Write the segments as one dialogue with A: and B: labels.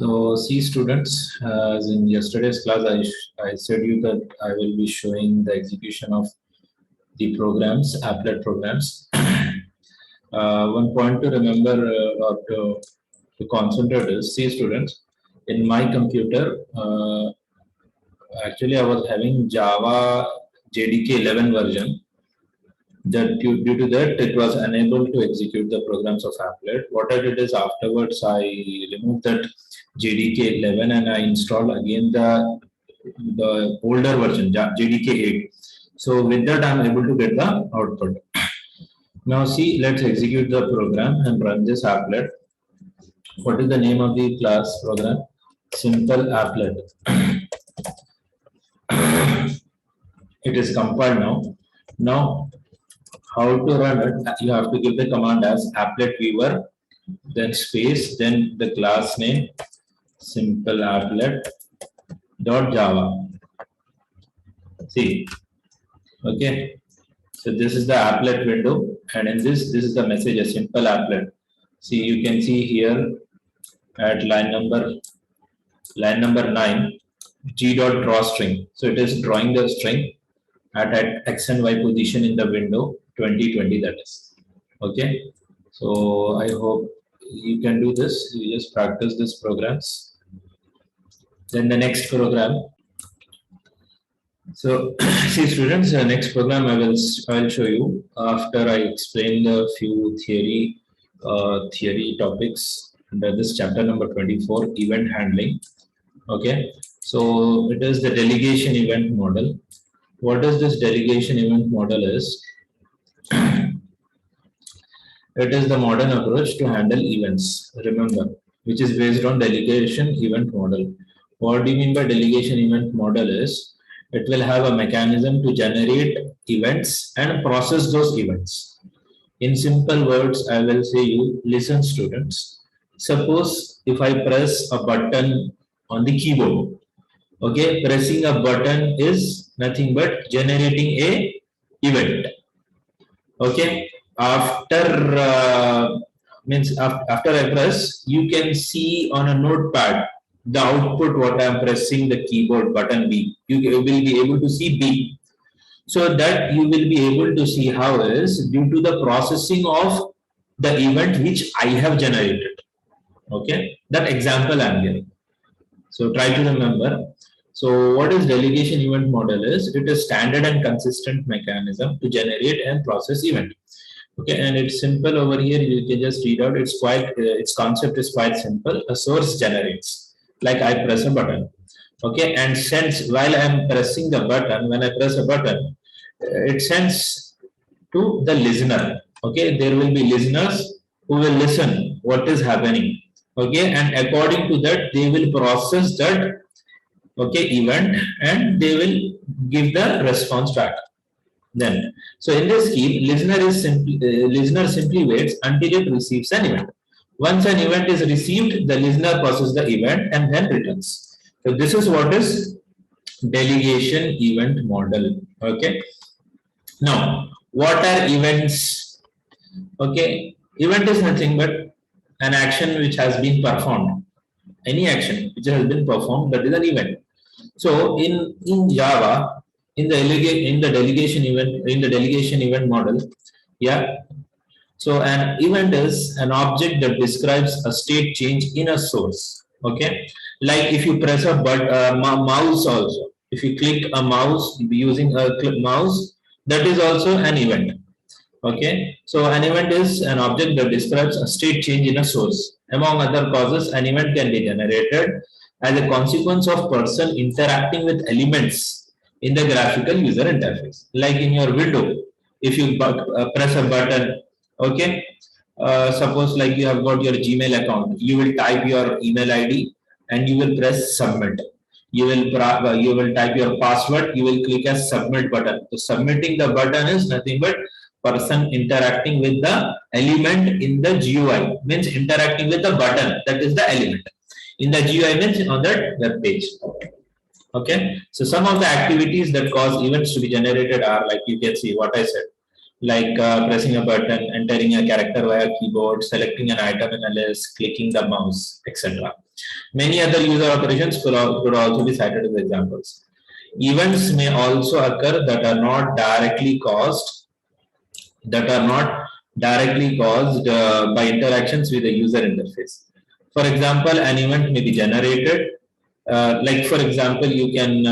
A: So, see students, as in yesterday's class, I said you that I will be showing the execution of the programs, applet programs. One point to remember or to concentrate is, see students, in my computer, actually I was having Java JDK 11 version. That due to that, it was unable to execute the programs of applet. What I did is afterwards, I removed that JDK 11 and I installed again the older version, JDK 8. So with that, I'm able to get the output. Now see, let's execute the program and run this applet. What is the name of the class program? Simple applet. It is compiled now. Now, how to run it? You have to give the command as applet viewer, then space, then the class name, simple applet dot java. See, okay. So this is the applet window, and in this is the message, a simple applet. See, you can see here at line number 9, g dot draw string. So it is drawing the string at x and y position in the window 2020, that is. Okay. So I hope you can do this. You just practice these programs. Then the next program. So see students, the next program I will show you after I explain the few theory topics under this chapter number 24, event handling. Okay. So it is the delegation event model. What is this delegation event model is? It is the modern approach to handle events, remember, which is based on delegation event model. What do you mean by delegation event model is, it will have a mechanism to generate events and process those events. In simple words, I will say you, listen students. Suppose if I press a button on the keyboard, okay, pressing a button is nothing but generating a event. Okay, after after I press, you can see on a notepad the output what I am pressing the keyboard button B. You will be able to see B. So that you will be able to see how is due to the processing of the event which I have generated. Okay, that example I am giving. So try to remember. So what is delegation event model is? It is standard and consistent mechanism to generate and process event. Okay, and it's simple over here. You can just read out. It's quite its concept is quite simple. A source generates, like I press a button. Okay, and since while I'm pressing the button, when I press a button, it sends to the listener. Okay, there will be listeners who will listen what is happening. Okay, and according to that, they will process that event and they will give the response back. Then, so in this scheme, listener simply waits until it receives an event. Once an event is received, the listener processes the event and then returns. So this is what is delegation event model. Okay. Now, what are events? Okay, event is nothing but an action which has been performed. Any action which has been performed, that is an event. So in Java, in the delegation event model, yeah. So an event is an object that describes a state change in a source. Okay, like if you press a mouse also, if you click a mouse using a mouse, that is also an event. Okay, so an event is an object that describes a state change in a source. Among other causes, an event can be generated as a consequence of person interacting with elements in the graphical user interface. Like in your window, if you press a button, okay, suppose like you have got your Gmail account, you will type your email ID and you will press submit. You will type your password, you will click a submit button. So submitting the button is nothing but person interacting with the element in the GUI, means interacting with the button, that is the element. In the GUI means on that web page. Okay, so some of the activities that cause events to be generated are, like you can see what I said, like pressing a button, entering a character via keyboard, selecting an item in a list, clicking the mouse, etc. Many other user operations could also be cited as examples. Events may also occur that are not directly caused by interactions with the user interface. For example, an event may be generated. Like for example, you can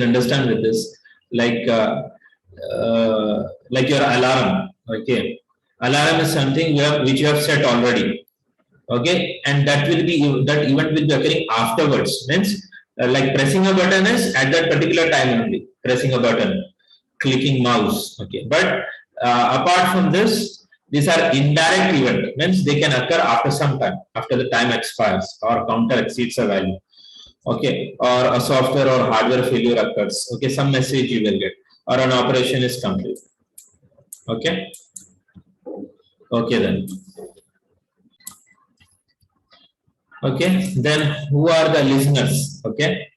A: understand with this, like your alarm. Okay, alarm is something which you have set already. Okay, and that event will be occurring afterwards. Means like pressing a button is at that particular time only. Pressing a button, clicking mouse. Okay, but apart from this, these are indirect event. Means they can occur after some time, after the time expires or counter exceeds a value. Okay, or a software or hardware failure occurs. Okay, some message you will get, or an operation is complete. Okay, okay then. Okay, then who are the listeners? Okay,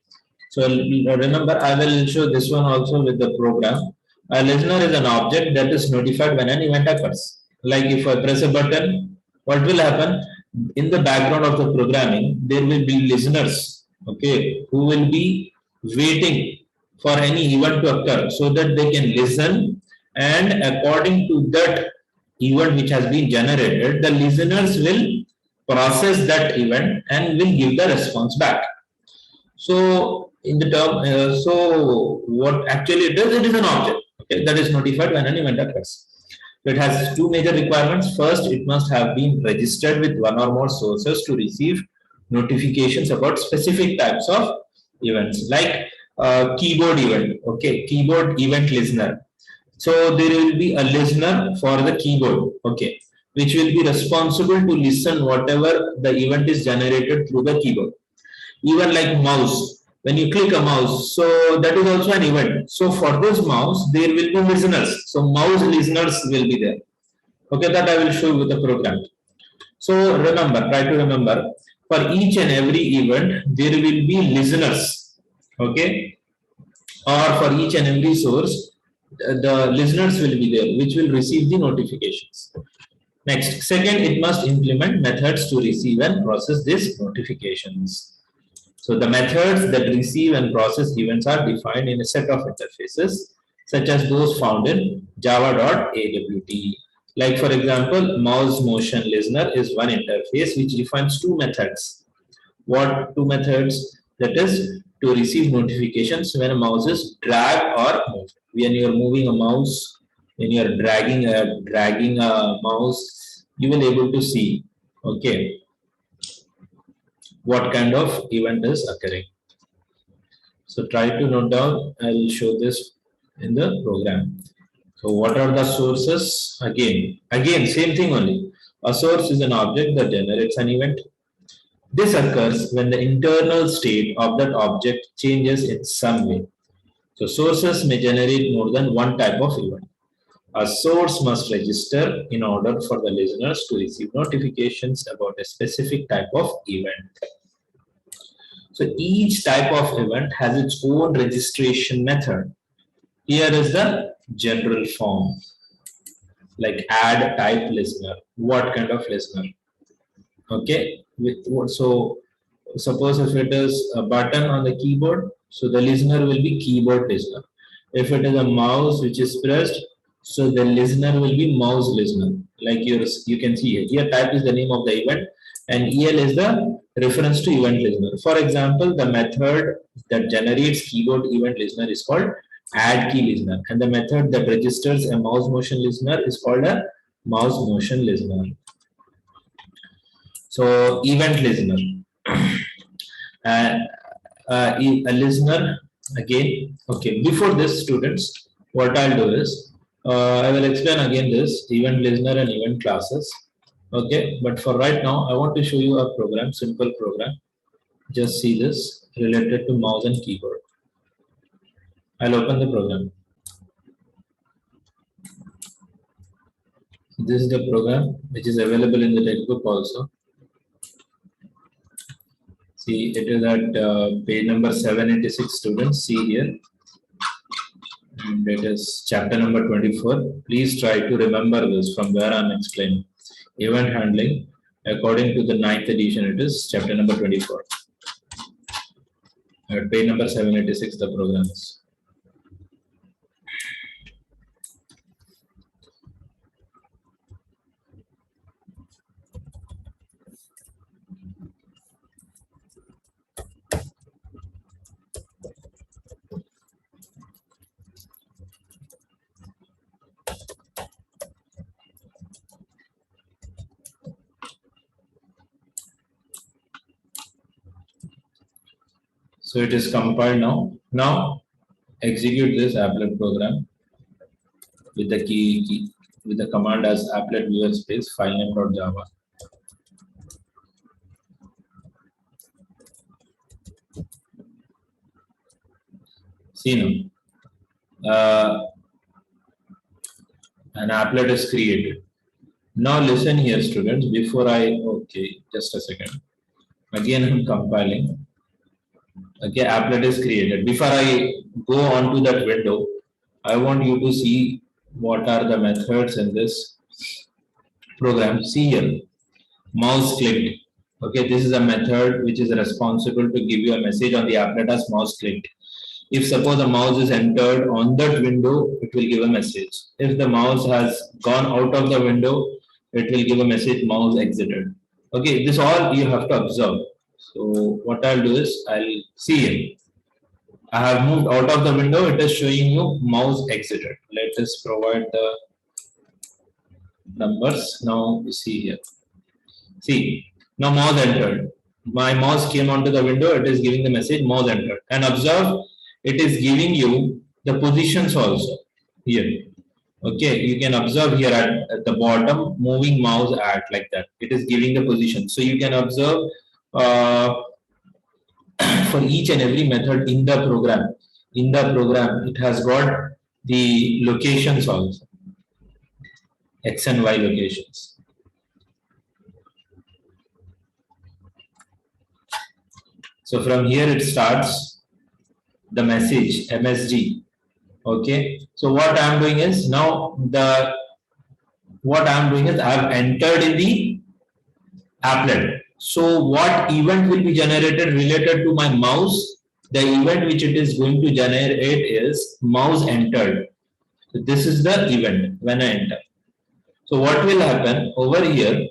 A: so remember, I will show this one also with the program. A listener is an object that is notified when an event occurs. Like if I press a button, what will happen? In the background of the programming, there will be listeners, okay, who will be waiting for any event to occur so that they can listen, and according to that event which has been generated, the listeners will process that event and will give the response back. So in the term, so what actually it does, it is an object, okay, that is notified when an event occurs. So it has two major requirements. First, it must have been registered with one or more sources to receive notifications about specific types of events, like keyboard event. Okay, keyboard event listener. So there will be a listener for the keyboard. Okay, which will be responsible to listen whatever the event is generated through the keyboard. Even like mouse, when you click a mouse, so that is also an event. So for this mouse there will be listeners, so mouse listeners will be there. Okay, that I will show you with the program. So remember, try to remember, for each and every event there will be listeners. Okay, or for each and every source the listeners will be there which will receive the notifications. Next, second, it must implement methods to receive and process these notifications. So the methods that receive and process events are defined in a set of interfaces, such as those found in java.awt. Like for example, mouse motion listener is one interface which defines two methods. What two methods? That is to receive notifications when a mouse is dragged or moved. When you are moving a mouse, when you are dragging a mouse, you will able to see, okay, what kind of event is occurring. So try to note down. I will show this in the program. So what are the sources? Again, same thing only. A source is an object that generates an event. This occurs when the internal state of that object changes in some way. So sources may generate more than one type of event. A source must register in order for the listeners to receive notifications about a specific type of event. So each type of event has its own registration method. Here is the general form, like add type listener. What kind of listener? Okay, so suppose if it is a button on the keyboard, so the listener will be keyboard listener. If it is a mouse which is pressed, so the listener will be mouse listener. Like you can see here, here type is the name of the event and EL is the reference to event listener. For example, the method that generates keyboard event listener is called add key listener, and the method that registers a mouse motion listener is called a mouse motion listener. So event listener. A listener again. Okay, before this, students, what I'll do is I will explain again this event listener and event classes. Okay, but for right now, I want to show you a program, simple program. Just see this related to mouse and keyboard. I'll open the program. This is the program which is available in the textbook also. See, it is at page number 786, students. See here. And it is chapter number 24. Please try to remember this from where I'm explaining. Event handling. According to the 9th edition, it is chapter number 24. At page number 786, the program is. So it is compiled now. Now execute this applet program with the key with the command as applet viewer space filename.java. See now, an applet is created. Now listen here, students. Before just a second. Again, I'm compiling. Okay, applet is created. Before I go on to that window, I want you to see what are the methods in this program. See here, mouse clicked. Okay, this is a method which is responsible to give you a message on the applet as mouse clicked. If suppose a mouse is entered on that window, it will give a message. If the mouse has gone out of the window, it will give a message mouse exited. Okay, this all you have to observe. So what I'll do is I'll see it. I have moved out of the window. It is showing you mouse exited. Let us provide the numbers. Now you see here. See, now mouse entered. My mouse came onto the window. It is giving the message mouse entered. And observe, it is giving you the positions also here. Okay, you can observe here at the bottom, moving mouse at like that. It is giving the position. So you can observe for each and every method in the program. In the program, it has got the locations also, X and Y locations. So from here it starts the message MSG. Okay, so what I am doing is now I have entered in the applet. So what event will be generated related to my mouse? The event which it is going to generate is mouse entered. So this is the event when I enter. So what will happen over here?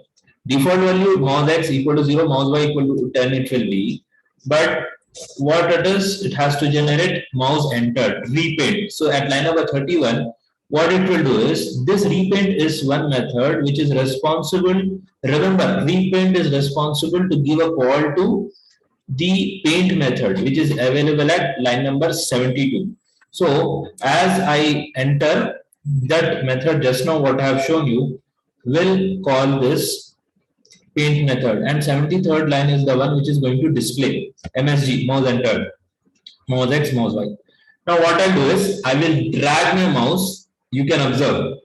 A: Default value mouse x equal to 0, mouse y equal to 10 it will be. But what it is, it has to generate mouse entered, repaint. So at line number 31, what it will do is, this repaint is one method which is responsible. Remember, repaint is responsible to give a call to the paint method, which is available at line number 72. So as I enter that method just now, what I have shown you, will call this paint method, and 73rd line is the one which is going to display MSG, mouse entered, mouse X, mouse Y. Now what I'll do is, I will drag my mouse. You can observe,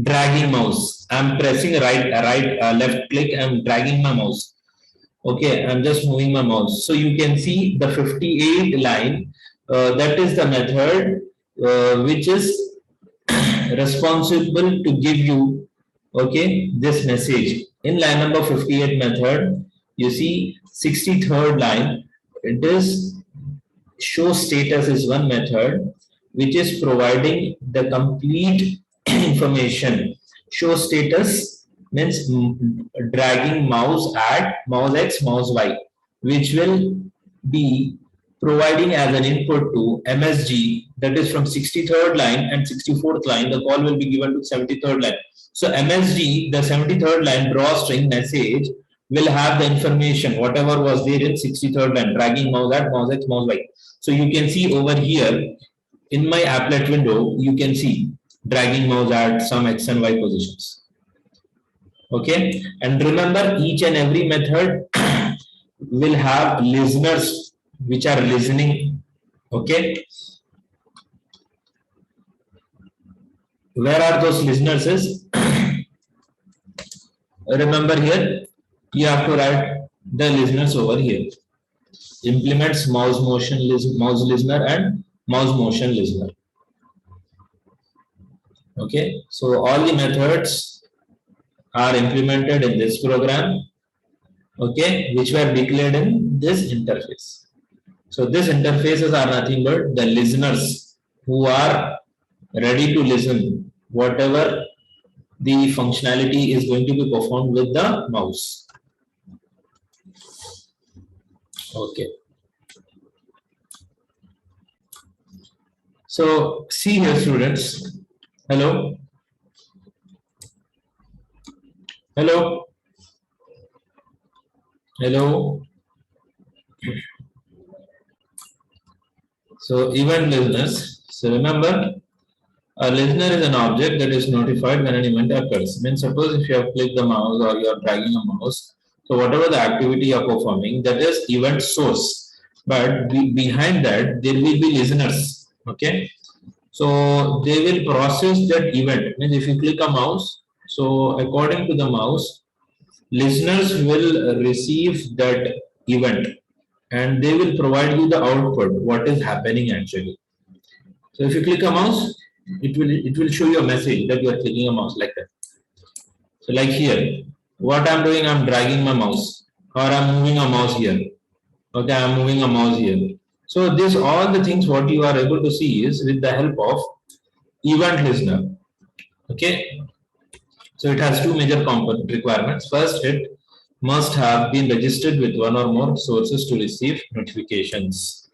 A: dragging mouse. I'm pressing left click, I'm dragging my mouse. Okay, I'm just moving my mouse. So you can see the 58 line, that is the method which is responsible to give you, okay, this message. In line number 58 method, you see 63rd line, it is show status is one method which is providing the complete information. Show status means dragging mouse at mouse X, mouse Y, which will be providing as an input to MSG, that is from 63rd line and 64th line, the call will be given to 73rd line. So MSG, the 73rd line drawstring message will have the information, whatever was there in 63rd line, dragging mouse at mouse X, mouse Y. So you can see over here in my applet window, you can see dragging mouse at some X and Y positions. Okay, and remember, each and every method will have listeners which are listening. Okay, where are those listeners is? Remember here, you have to write the listeners over here. Implements mouse listener and mouse motion listener. Okay, so all the methods are implemented in this program, okay, which were declared in this interface. So these interfaces are nothing but the listeners who are ready to listen whatever the functionality is going to be performed with the mouse. Okay. So see here, students. Hello. Hello. Hello. So event listeners. So remember, a listener is an object that is notified when an event occurs. Means suppose if you have clicked the mouse or you are dragging a mouse, so whatever the activity you are performing, that is event source. But behind that, there will be listeners. Okay. So they will process that event. Means if you click a mouse, so according to the mouse, listeners will receive that event and they will provide you the output, what is happening actually. So if you click a mouse, it will show you a message that you are clicking a mouse like that. So like here, what I'm doing, I'm dragging my mouse or I'm moving a mouse here. Okay, I'm moving a mouse here. So this all the things what you are able to see is with the help of event listener. Okay, so it has two major component requirements. First, it must have been registered with one or more sources to receive notifications.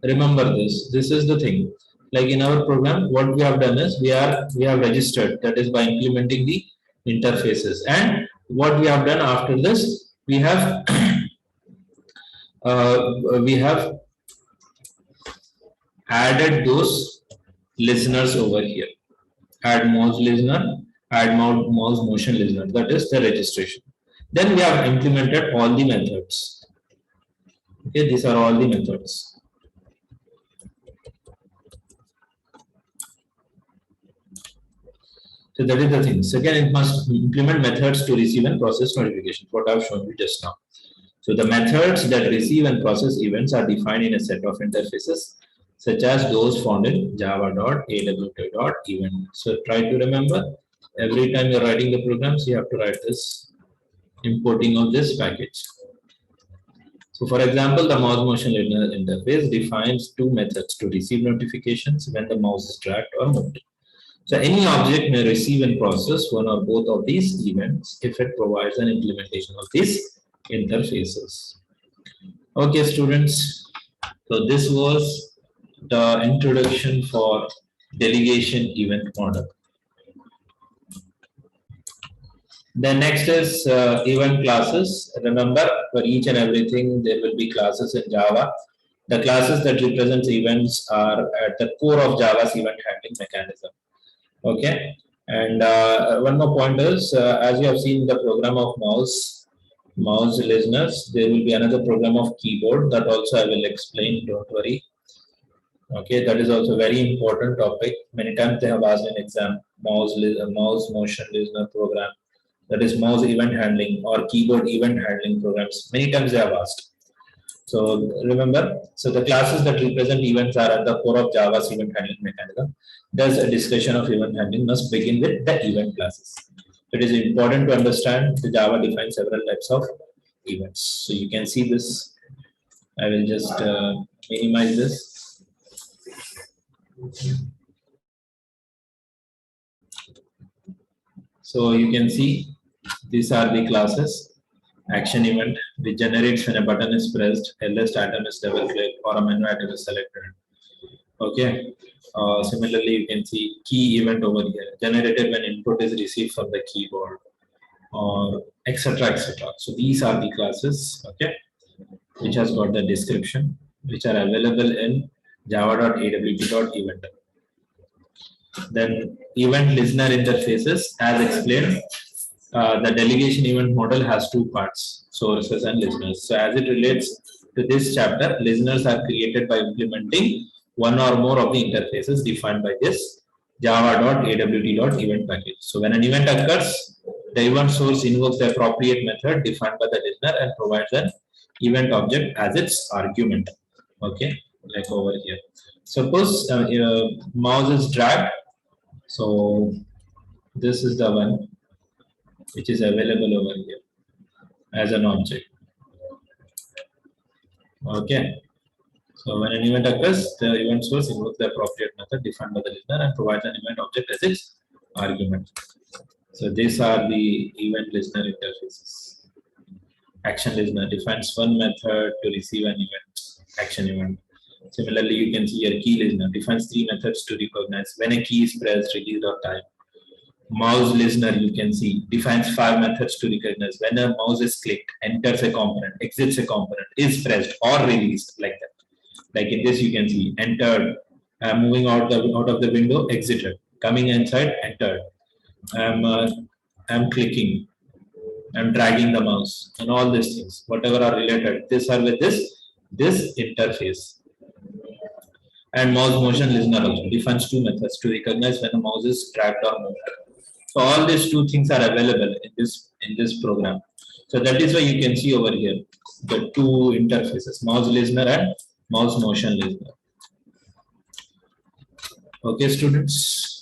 A: Remember this. This is the thing. Like in our program, what we have done is we have registered. That is by implementing the interfaces. And what we have done after this, we have added those listeners over here. Add mouse listener, add mouse motion listener. That is the registration. Then we have implemented all the methods. Okay, these are all the methods. So that is the thing. Second, it must implement methods to receive and process notifications. What I've shown you just now. So the methods that receive and process events are defined in a set of interfaces, such as those found in java.aw.event. So try to remember, every time you're writing the programs, you have to write this importing of this package. So for example, the mouse motion interface defines two methods to receive notifications when the mouse is dragged or moved. So any object may receive and process one or both of these events if it provides an implementation of these interfaces. Okay, students. So this was the introduction for delegation event model. Then next is event classes. Remember, for each and everything, there will be classes in Java. The classes that represent events are at the core of Java's event handling mechanism. Okay, and one more point is, as you have seen the program of mouse listeners, there will be another program of keyboard that also I will explain. Don't worry. Okay, that is also very important topic. Many times they have asked in exam, mouse motion listener program, that is mouse event handling or keyboard event handling programs. Many times they have asked. So remember, so the classes that represent events are at the core of Java's event handling mechanism. Thus, a discussion of event handling must begin with the event classes. It is important to understand the Java defines several types of events. So you can see this. I will just minimize this. So you can see these are the classes. Action event which generates when a button is pressed, a list item is double clicked, or a menu item is selected. Okay. Similarly, you can see key event over here, generated when input is received from the keyboard, or etc. etc. So these are the classes, okay, which has got the description, which are available in java.awt.event. Then event listener interfaces, as explained. The delegation event model has two parts, sources and listeners. So as it relates to this chapter, listeners are created by implementing one or more of the interfaces defined by this java.awt.event package. So when an event occurs, the event source invokes the appropriate method defined by the listener and provides an event object as its argument. Okay, like over here. Suppose mouse is dragged. So this is the one. which is available over here as an object. Okay. So when an event occurs, the event source invokes the appropriate method defined by the listener and provides an event object as its argument. So these are the event listener interfaces. Action listener defines one method to receive an event, action event. Similarly, you can see your key listener defines 3 methods to recognize when a key is pressed, released, or typed. Mouse listener, you can see, defines 5 methods to recognize when a mouse is clicked, enters a component, exits a component, is pressed or released, like that. Like in this, you can see entered, moving out of the window, exited, coming inside, entered. I'm clicking, I'm dragging the mouse, and all these things, whatever are related, these are with this interface. And mouse motion listener also defines 2 methods to recognize when a mouse is dragged or moved. So all these 2 things are available in this program. So that is why you can see over here the 2 interfaces, mouse listener and mouse motion listener. Okay, students.